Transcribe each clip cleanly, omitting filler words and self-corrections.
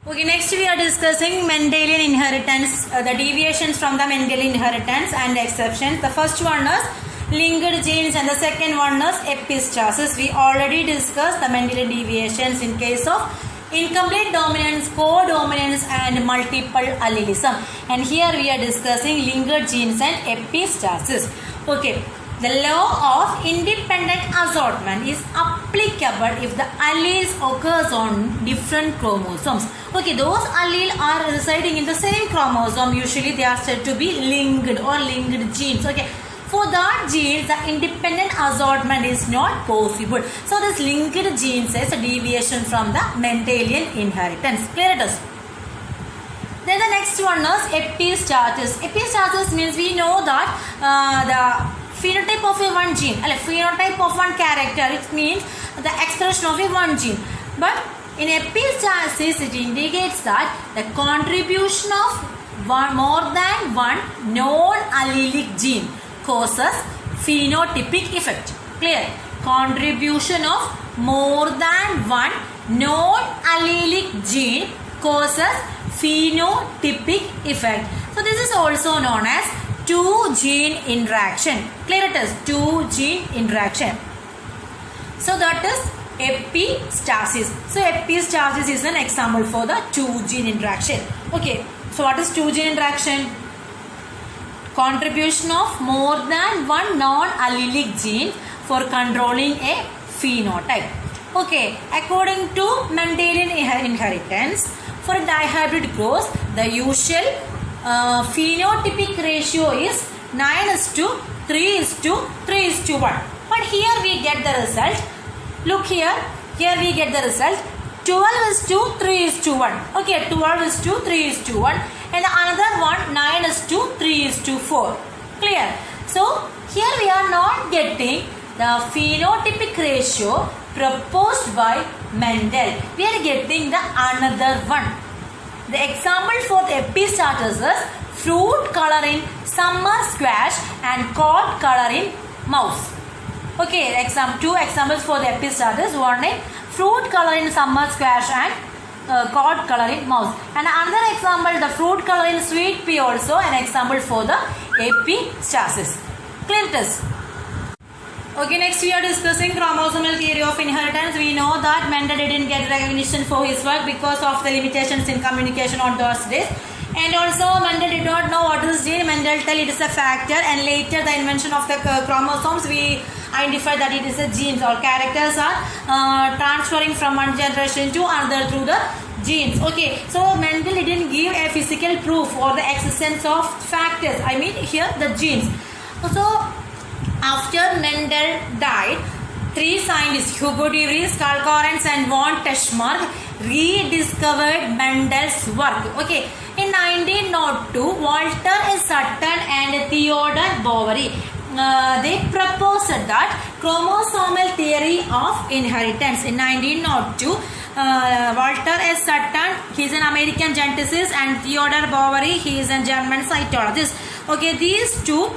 Okay, next we are discussing Mendelian inheritance, the deviations from the Mendelian inheritance and exceptions. The first one is linked genes and the second one is epistasis. We already discussed the Mendelian deviations in case of incomplete dominance, codominance and multiple allelism. And here we are discussing linked genes and epistasis. Okay. The law of independent assortment is applicable if the alleles occurs on different chromosomes. Okay, those alleles are residing in the same chromosome. Usually they are said to be linked or linked genes. Okay, for that genes, the independent assortment is not possible. So this linked genes is a deviation from the Mendelian inheritance. Clear it is? Then the next one is epistasis. Epistasis means we know that the phenotype of a one gene, phenotype of one character, it means the expression of a one gene. But in epistasis, it indicates that the contribution of more than one non-allelic gene causes phenotypic effect. Clear? Contribution of more than one non-allelic gene causes phenotypic effect. So this is also known as two gene interaction. Clear it is? Two gene interaction. So that is epistasis. So epistasis is an example for the two gene interaction. Okay. So what is two gene interaction? Contribution of more than one non-allelic gene for controlling a phenotype. Okay. According to Mendelian inheritance, for dihybrid growth, the usual phenotypic ratio is 9:3:3:1. But here we get the result. Look here. Here we get the result 12:3:1. Okay, 12:3:1. And another one 9:3:4. Clear? So here we are not getting the phenotypic ratio proposed by Mendel. We are getting the another one. The example for the epistasis is fruit color in summer squash and cod color in mouse. Okay, two examples for the epistasis. One is fruit color in summer squash and cod color in mouse. And another example, the fruit color in sweet pea, also an example for the epistasis. Clear it is? Okay, next we are discussing chromosomal theory of inheritance. We know that Mendel didn't get recognition for his work because of the limitations in communication on those days. And also Mendel did not know what is gene. Mendel tell it is a factor, and later the invention of the chromosomes, we identify that it is a genes or characters are transferring from one generation to another through the genes. Okay, so Mendel didn't give a physical proof or the existence of factors. I mean here the genes. So after Mendel died, three scientists, Hugo de Vries, Carl Correns and von Teschmark, rediscovered Mendel's work. Okay, in 1902, Walter S. Sutton and Theodore Boveri, they proposed that chromosomal theory of inheritance. In 1902, Walter S. Sutton, he is an American geneticist, and Theodore Boveri, he is a German cytologist. Okay, these two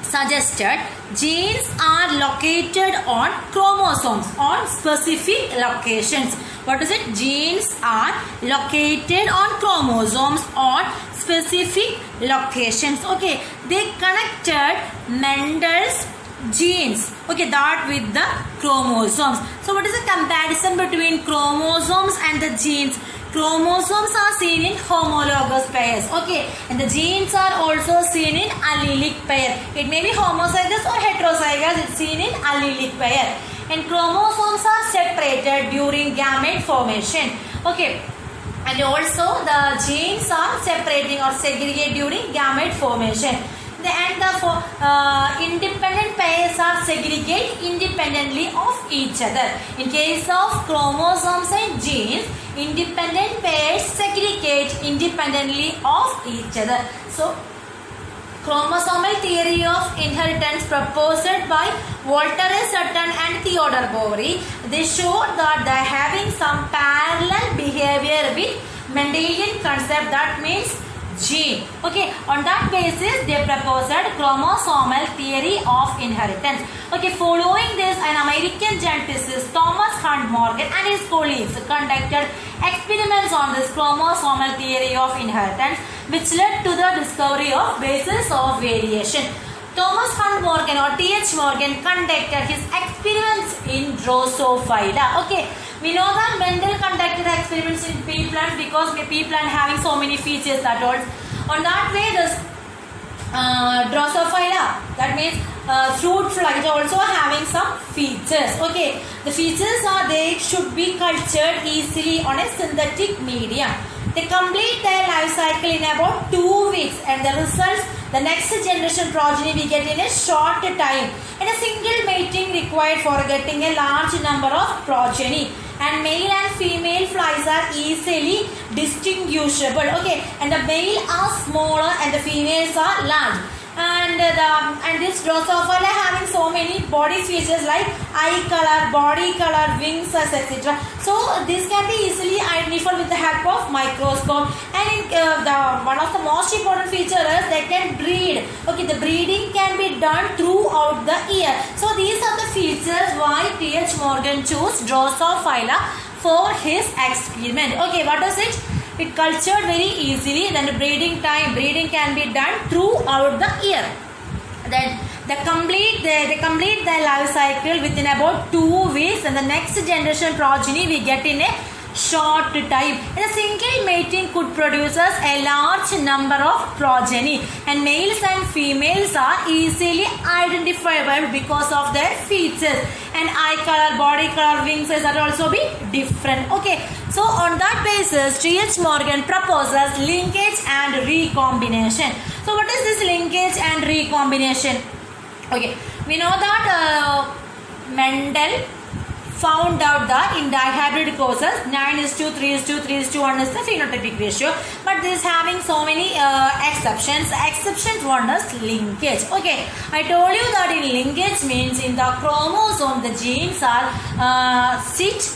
suggested genes are located on chromosomes on specific locations. What is it? Genes are located on chromosomes on specific locations. Okay, they connected Mendel's genes, okay, that with the chromosomes. So what is the comparison between chromosomes and the genes? Chromosomes are seen in homologous pairs, okay, and the genes are also seen in allelic pair. It may be homozygous or heterozygous. It's seen in allelic pair. And chromosomes are separated during gamete formation, okay, and also the genes are separating or segregated during gamete formation. And the independent pairs are segregated independently of each other. In case of chromosomes and genes, independent pairs segregate independently of each other. So, chromosomal theory of inheritance proposed by Walter S. Sutton and Theodore Boveri, they showed that they are having some parallel behavior with Mendelian concept. That means gene. Okay, on that basis they proposed chromosomal theory of inheritance. Okay, following this, an American geneticist Thomas Hunt Morgan and his colleagues conducted experiments on this chromosomal theory of inheritance, which led to the discovery of basis of variation. Thomas Hunt Morgan or T.H. Morgan conducted his experiments in Drosophila. Okay, we know that Mendel conducted experiments in pea plants because pea plant having so many features that all. On that way, this Drosophila, that means fruit fly, is also having some features. Okay, the features are they should be cultured easily on a synthetic medium. They complete their life cycle in about 2 weeks, and the results, the next generation progeny we get in a short time, and a single mating required for getting a large number of progeny. And male and female flies are easily distinguishable. Okay, and the male are smaller and the females are large. And this Drosophila having so many body features like eye color, body color, wings, etc. So this can be easily identified with the help of microscope. And one of the most important features is they can breed. Okay, the breeding can be done throughout the year. So these are the features why T.H. Morgan chose Drosophila for his experiment. Okay, what is it? It cultured very easily. Then the breeding can be done throughout the year. Then they complete their life cycle within about 2 weeks, and the next generation progeny we get in a short time. And a single mating could produce us a large number of progeny, and males and females are easily identifiable because of their features, and eye color, body color, wings are also be different. Okay, so on that basis T.H. Morgan proposes linkage and recombination. So what is this linkage and recombination? Okay, we know that Mendel found out that in dihybrid courses 9:3:3:1 is the phenotypic ratio, but this having so many exceptions. Exceptions one is linkage. Okay, I told you that in linkage means in the chromosome the genes are sit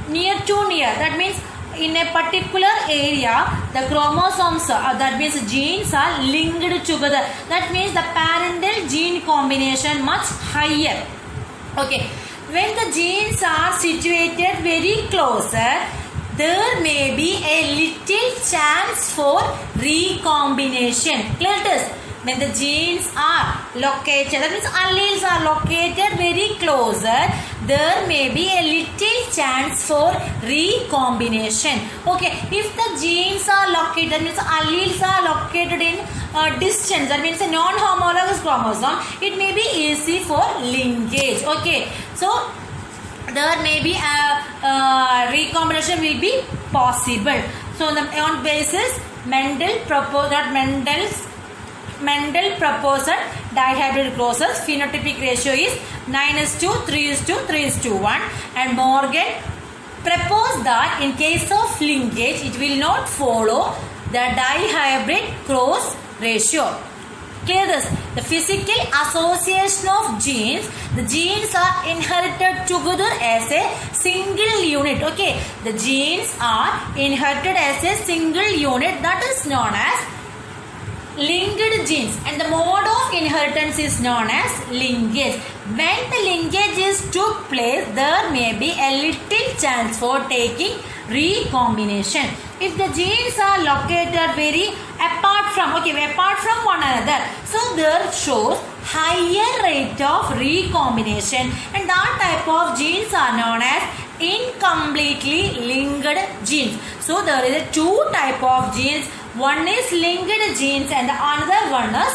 near to near. That means in a particular area the chromosomes that means genes are linked together. That means the parental gene combination much higher. Okay, when the genes are situated very closer, there may be a little chance for recombination. Clear it is? When the genes are located, that means alleles are located very closer, there may be a little chance for recombination. Okay, if the genes are located, that means alleles are located in distance, that means a non-homologous chromosome, it may be easy for linkage. Okay, so there may be a recombination will be possible. So on basis Mendel proposed that Mendel proposed dihybrid process. Phenotypic ratio is 9:3:3:1, and Morgan proposed that in case of linkage it will not follow the dihybrid cross ratio. Clear this? The physical association of genes, the genes are inherited together as a single unit. Okay, the genes are inherited as a single unit, that is known as linked genes, and the mode of inheritance is known as linkage. When the linkages took place, there may be a little chance for taking recombination. If the genes are located very apart from one another, so there shows higher rate of recombination, and that type of genes are known as incompletely linked genes. So there is a two type of genes. One is linked genes and the another one is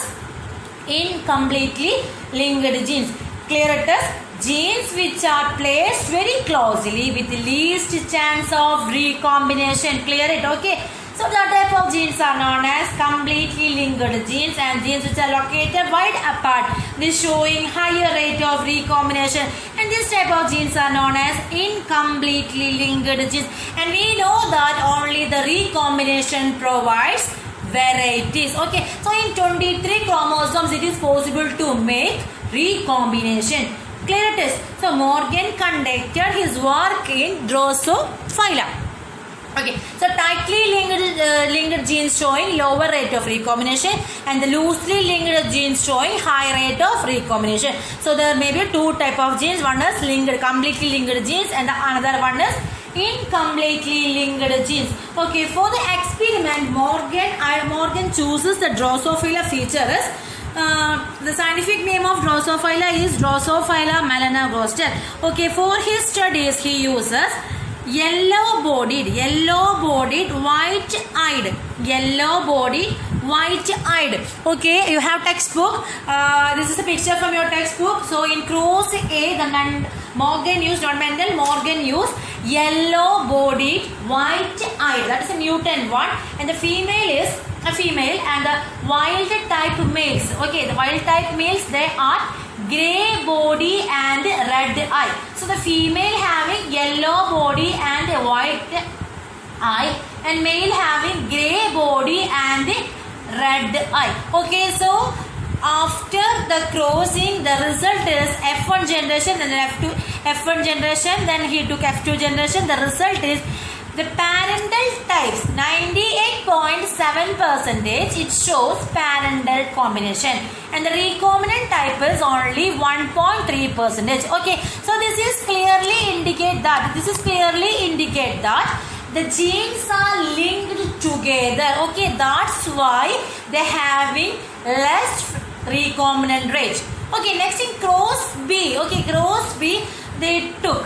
incompletely linked genes. Clear it is? Genes which are placed very closely with least chance of recombination. Clear it? Okay. So that type of genes are known as completely linked genes, and genes which are located wide apart, this showing higher rate of recombination, and this type of genes are known as incompletely linked genes. And we know that only the recombination provides varieties. Okay, so in 23 chromosomes it is possible to make recombination. Clear it is? So Morgan conducted his work in Drosophila. Okay, so tightly linked genes showing lower rate of recombination and the loosely linked genes showing high rate of recombination. So there may be two type of genes. One is linked, completely linked genes, and the another one is incompletely linked genes. Okay, for the experiment, Morgan chooses the Drosophila feature as the scientific name of Drosophila is Drosophila melanogaster. Okay, for his studies he uses yellow-bodied, white-eyed. Okay, you have textbook. This is a picture from your textbook. So in cross A, the Morgan used, not Mendel, Morgan used yellow-bodied, white-eyed. That is a mutant one. And the female is a female, and the wild type males. Okay, the wild type males, they are grey body and red eye. So the female having yellow body and a white eye, and male having grey body and red eye. Okay, so after the crossing, the result is F1 generation, then F1 generation, then he took F2 generation. The result is the parental types 98.7%, it shows parental combination, and the recombinant type is only 1.3%. Okay, so this is clearly indicate that the genes are linked together. Okay, that's why they having less recombinant rate. Okay, next in cross B. Okay, cross B. They took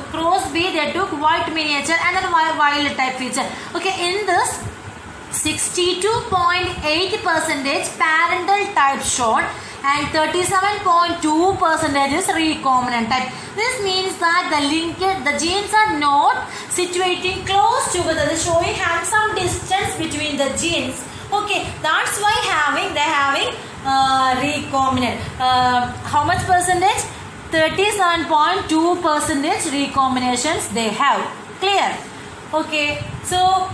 white miniature and then wild type feature. Okay, in this 62.8% parental type shown and 37.2% is recombinant type. This means that the genes are not situating close together. They're showing some distance between the genes. Okay, that's why they're having recombinant. How much percentage? 37.2% recombinations they have. Clear? Okay, so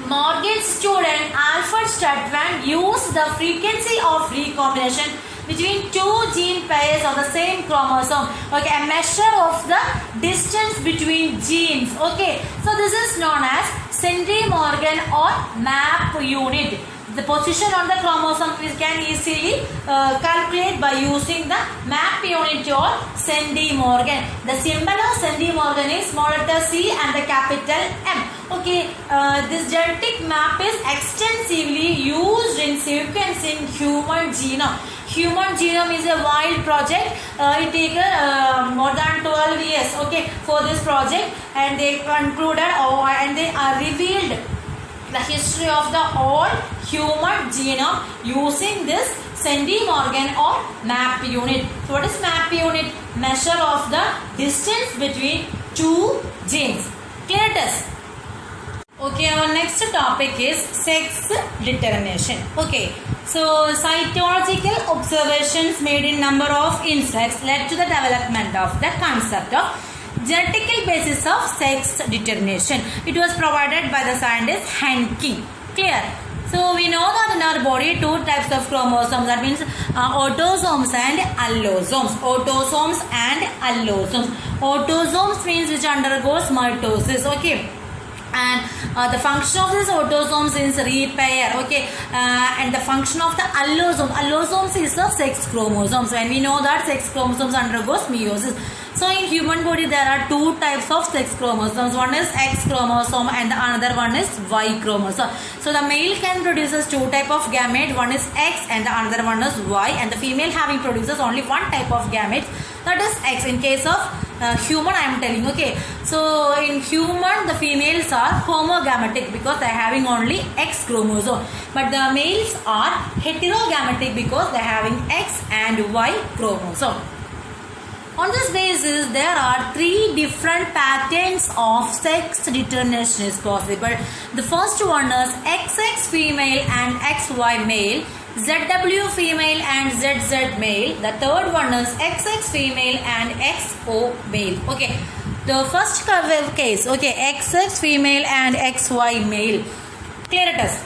Morgan's student Alfred Stratman used the frequency of recombination between two gene pairs of the same chromosome. Okay, a measure of the distance between genes. Okay, so this is known as Centimorgan or MAP unit. The position on the chromosome we can easily calculate by using the MAP unit or Centimorgan. The symbol of Centimorgan is small letter C and the capital M. Okay, this genetic map is extensively used in sequencing human genome. Human genome is a wild project. It takes more than 12 years. Okay, for this project, and they concluded and they revealed the history of the whole human genome using this Centimorgan or MAP unit. So what is MAP unit? Measure of the distance between two genes. Clear it is? Okay, our next topic is sex determination. Okay, so cytological observations made in number of insects led to the development of the concept of genetical basis of sex determination. It was provided by the scientist Henke. Clear? So we know that in our body two types of chromosomes, that means autosomes and allosomes. Autosomes and allosomes. Autosomes means which undergoes mitosis. Okay. And the function of this autosomes is repair. Okay, and the function of the allosomes is the sex chromosomes. When we know that sex chromosomes undergoes meiosis. So in human body there are two types of sex chromosomes. One is X chromosome and the another one is Y chromosome. So the male can produces two type of gamete. One is X and the another one is Y, and the female having produces only one type of gamete, that is X. In case of human I am telling. Okay, so in human the females are homogametic because they are having only X chromosome, but the males are heterogametic because they are having X and Y chromosome. On this basis, there are three different patterns of sex determination is possible. The first one is XX female and XY male, ZW female and ZZ male. The third one is XX female and XO male. Okay, the first case, okay, XX female and XY male. Clear it is?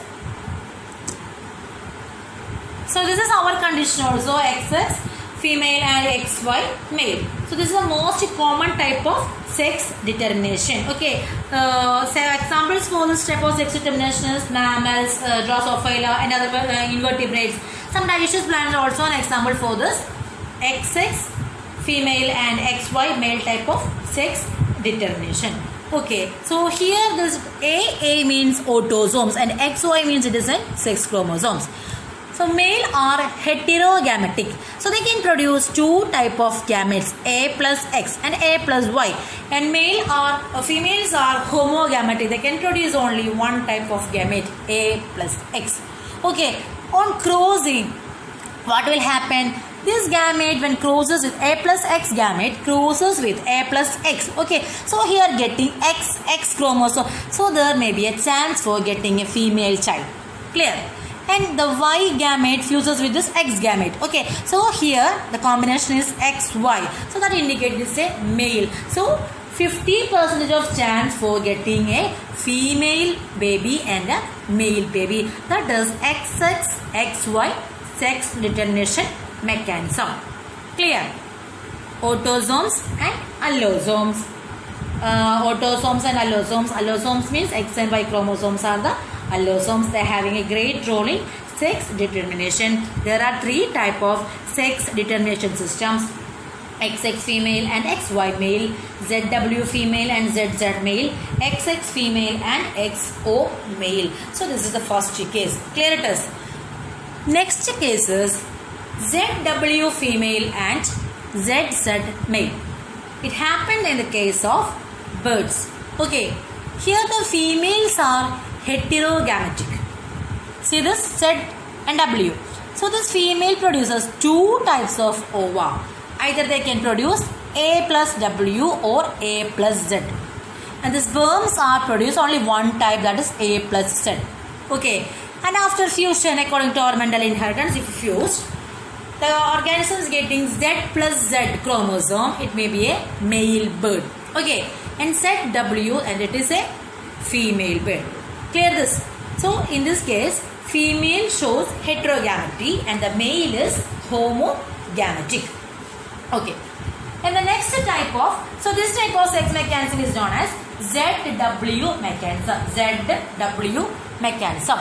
So this is our condition also, XX female and XY male. So this is the most common type of sex determination. Okay, so examples for this type of sex determination is mammals, Drosophila and other invertebrates. Some dioecious plants are also an example for this XX female and XY male type of sex determination. Okay, so here this A means autosomes and XY means it is in sex chromosomes. So male are heterogametic. So they can produce two type of gametes, A plus X and A plus Y. And females are homogametic. They can produce only one type of gamete, A plus X. Okay, on crossing, what will happen? This gamete when crosses with A plus X gamete crosses with A plus X. Okay, so here getting XX chromosome. So there may be a chance for getting a female child. Clear? And the Y gamete fuses with this X gamete. Okay, so here the combination is XY. So that indicates this a male. So 50% of chance for getting a female baby and a male baby. That is XY sex determination mechanism. Clear? Autosomes and allosomes. Autosomes and allosomes. Allosomes means X and Y chromosomes are the allosomes. They are having a great role in sex determination. There are three type of sex determination systems: XX female and XY male, ZW female and ZZ male, XX female and XO male. So this is the first case. Clear it is. Next case is ZW female and ZZ male. It happened in the case of birds. Okay, here the females are heterogametic. See this Z and W. So this female produces two types of ova. Either they can produce A plus W or A plus Z. And the sperms are produced only one type, that is A plus Z. Okay, and after fusion, according to our mental inheritance, if fused, the organism is getting Z plus Z chromosome. It may be a male bird. Okay, and ZW and it is a female bird. Clear this? So in this case, female shows heterogamety and the male is homogametic. Okay, and the next type of, so this type of sex mechanism is known as ZW mechanism. ZW mechanism.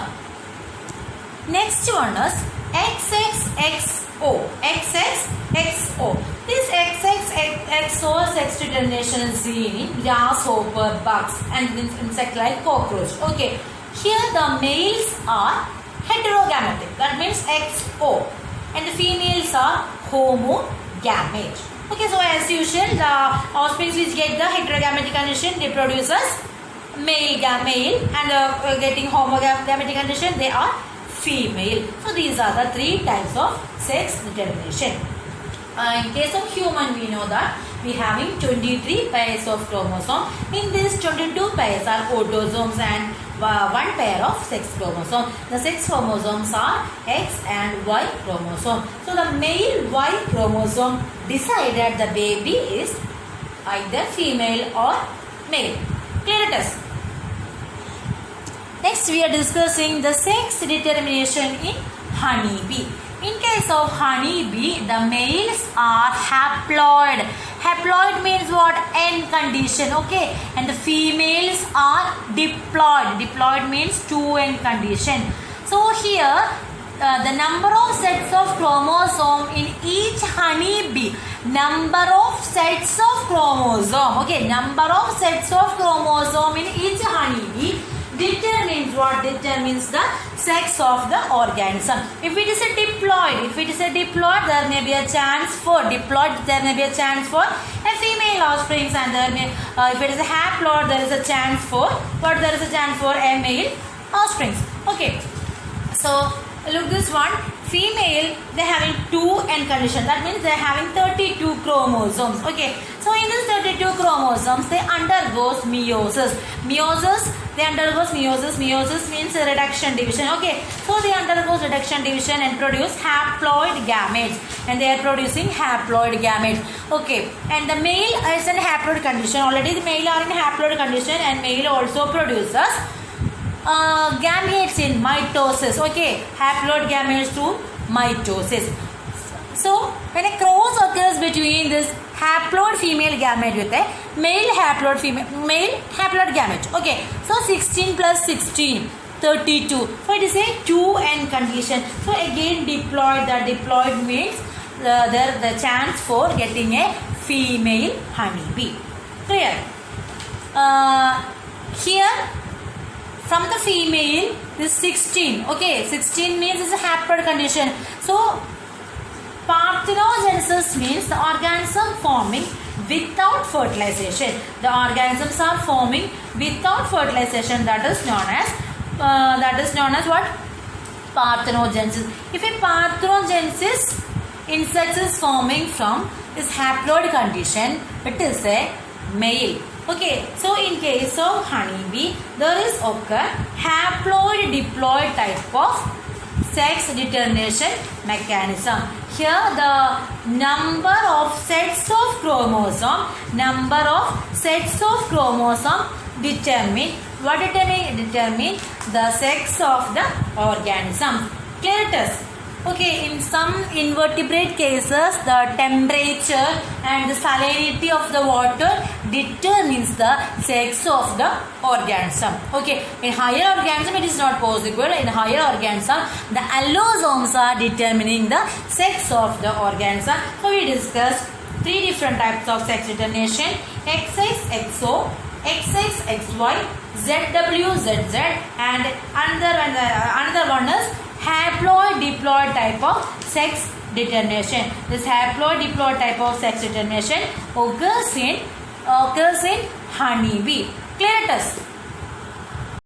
Next one is XXXO. XXXO. This XXXO sex determination is seen in grasshopper, bugs and insect like cockroach. Okay, here the males are heterogametic. That means XO. And the females are homogamete. Okay, so as usual, the offspring which get the heterogametic condition, they produces male and getting homogametic condition, they are female. So these are the three types of sex determination. In case of human, we know that we having 23 pairs of chromosome. In this 22 pairs are autosomes and one pair of sex chromosome. The sex chromosomes are X and Y chromosome. So the male Y chromosome decided the baby is either female or male. Clear it is? Next we are discussing the sex determination in honeybee. In case of honeybee, the males are haploid. Haploid means what? N condition. Okay. And the females are diploid. Diploid means 2N condition. So here the number of sets of chromosome in each honeybee. Number of sets of chromosome. Okay. Number of sets of chromosome in each honeybee determines what? Determines the sex of the organism. If it is a diploid, there may be a chance for diploid, there may be a chance for a female offspring, and there may, if it is a haploid, there is a chance for what? There is a chance for a male offspring. Okay, so look this one. Female, they are having 2N condition. That means they are having 32 chromosomes. Okay. So in this 32 chromosomes, they undergoes meiosis. They undergoes meiosis. Meiosis means reduction division. Okay. So they undergoes reduction division and produce haploid gametes. And they are producing haploid gametes. Okay. And the male is in haploid condition. Already the male are in haploid condition and male also produces gametes in mitosis. Okay, haploid gametes to mitosis. So when a cross occurs between this haploid female gamete with a male haploid gamete. Okay, so 16 plus 16, 32. So it is a 2n condition. So again diploid. The diploid means the chance for getting a female honeybee. Clear? Here from the female this 16. Okay, 16 means it's a haploid condition. So parthenogenesis means the organism forming without fertilization. The organisms are forming without fertilization. That is known as what? Parthenogenesis. If a parthenogenesis insect is forming from this haploid condition, it is a male. Okay, so in case of honeybee, there is occur haploid diploid type of sex determination mechanism. Here the number of sets of chromosome determine the sex of the organism. Clear it is? Okay, in some invertebrate cases, the temperature and the salinity of the water determines the sex of the organism. Okay, in higher organism it is not possible. In higher organism, the allosomes are determining the sex of the organism. So we discussed three different types of sex determination: XX, XO, XX, XY, ZW, ZZ, and another one is haploid diploid type of sex determination. This haploid diploid type of sex determination occurs in honeybee. Clear it is?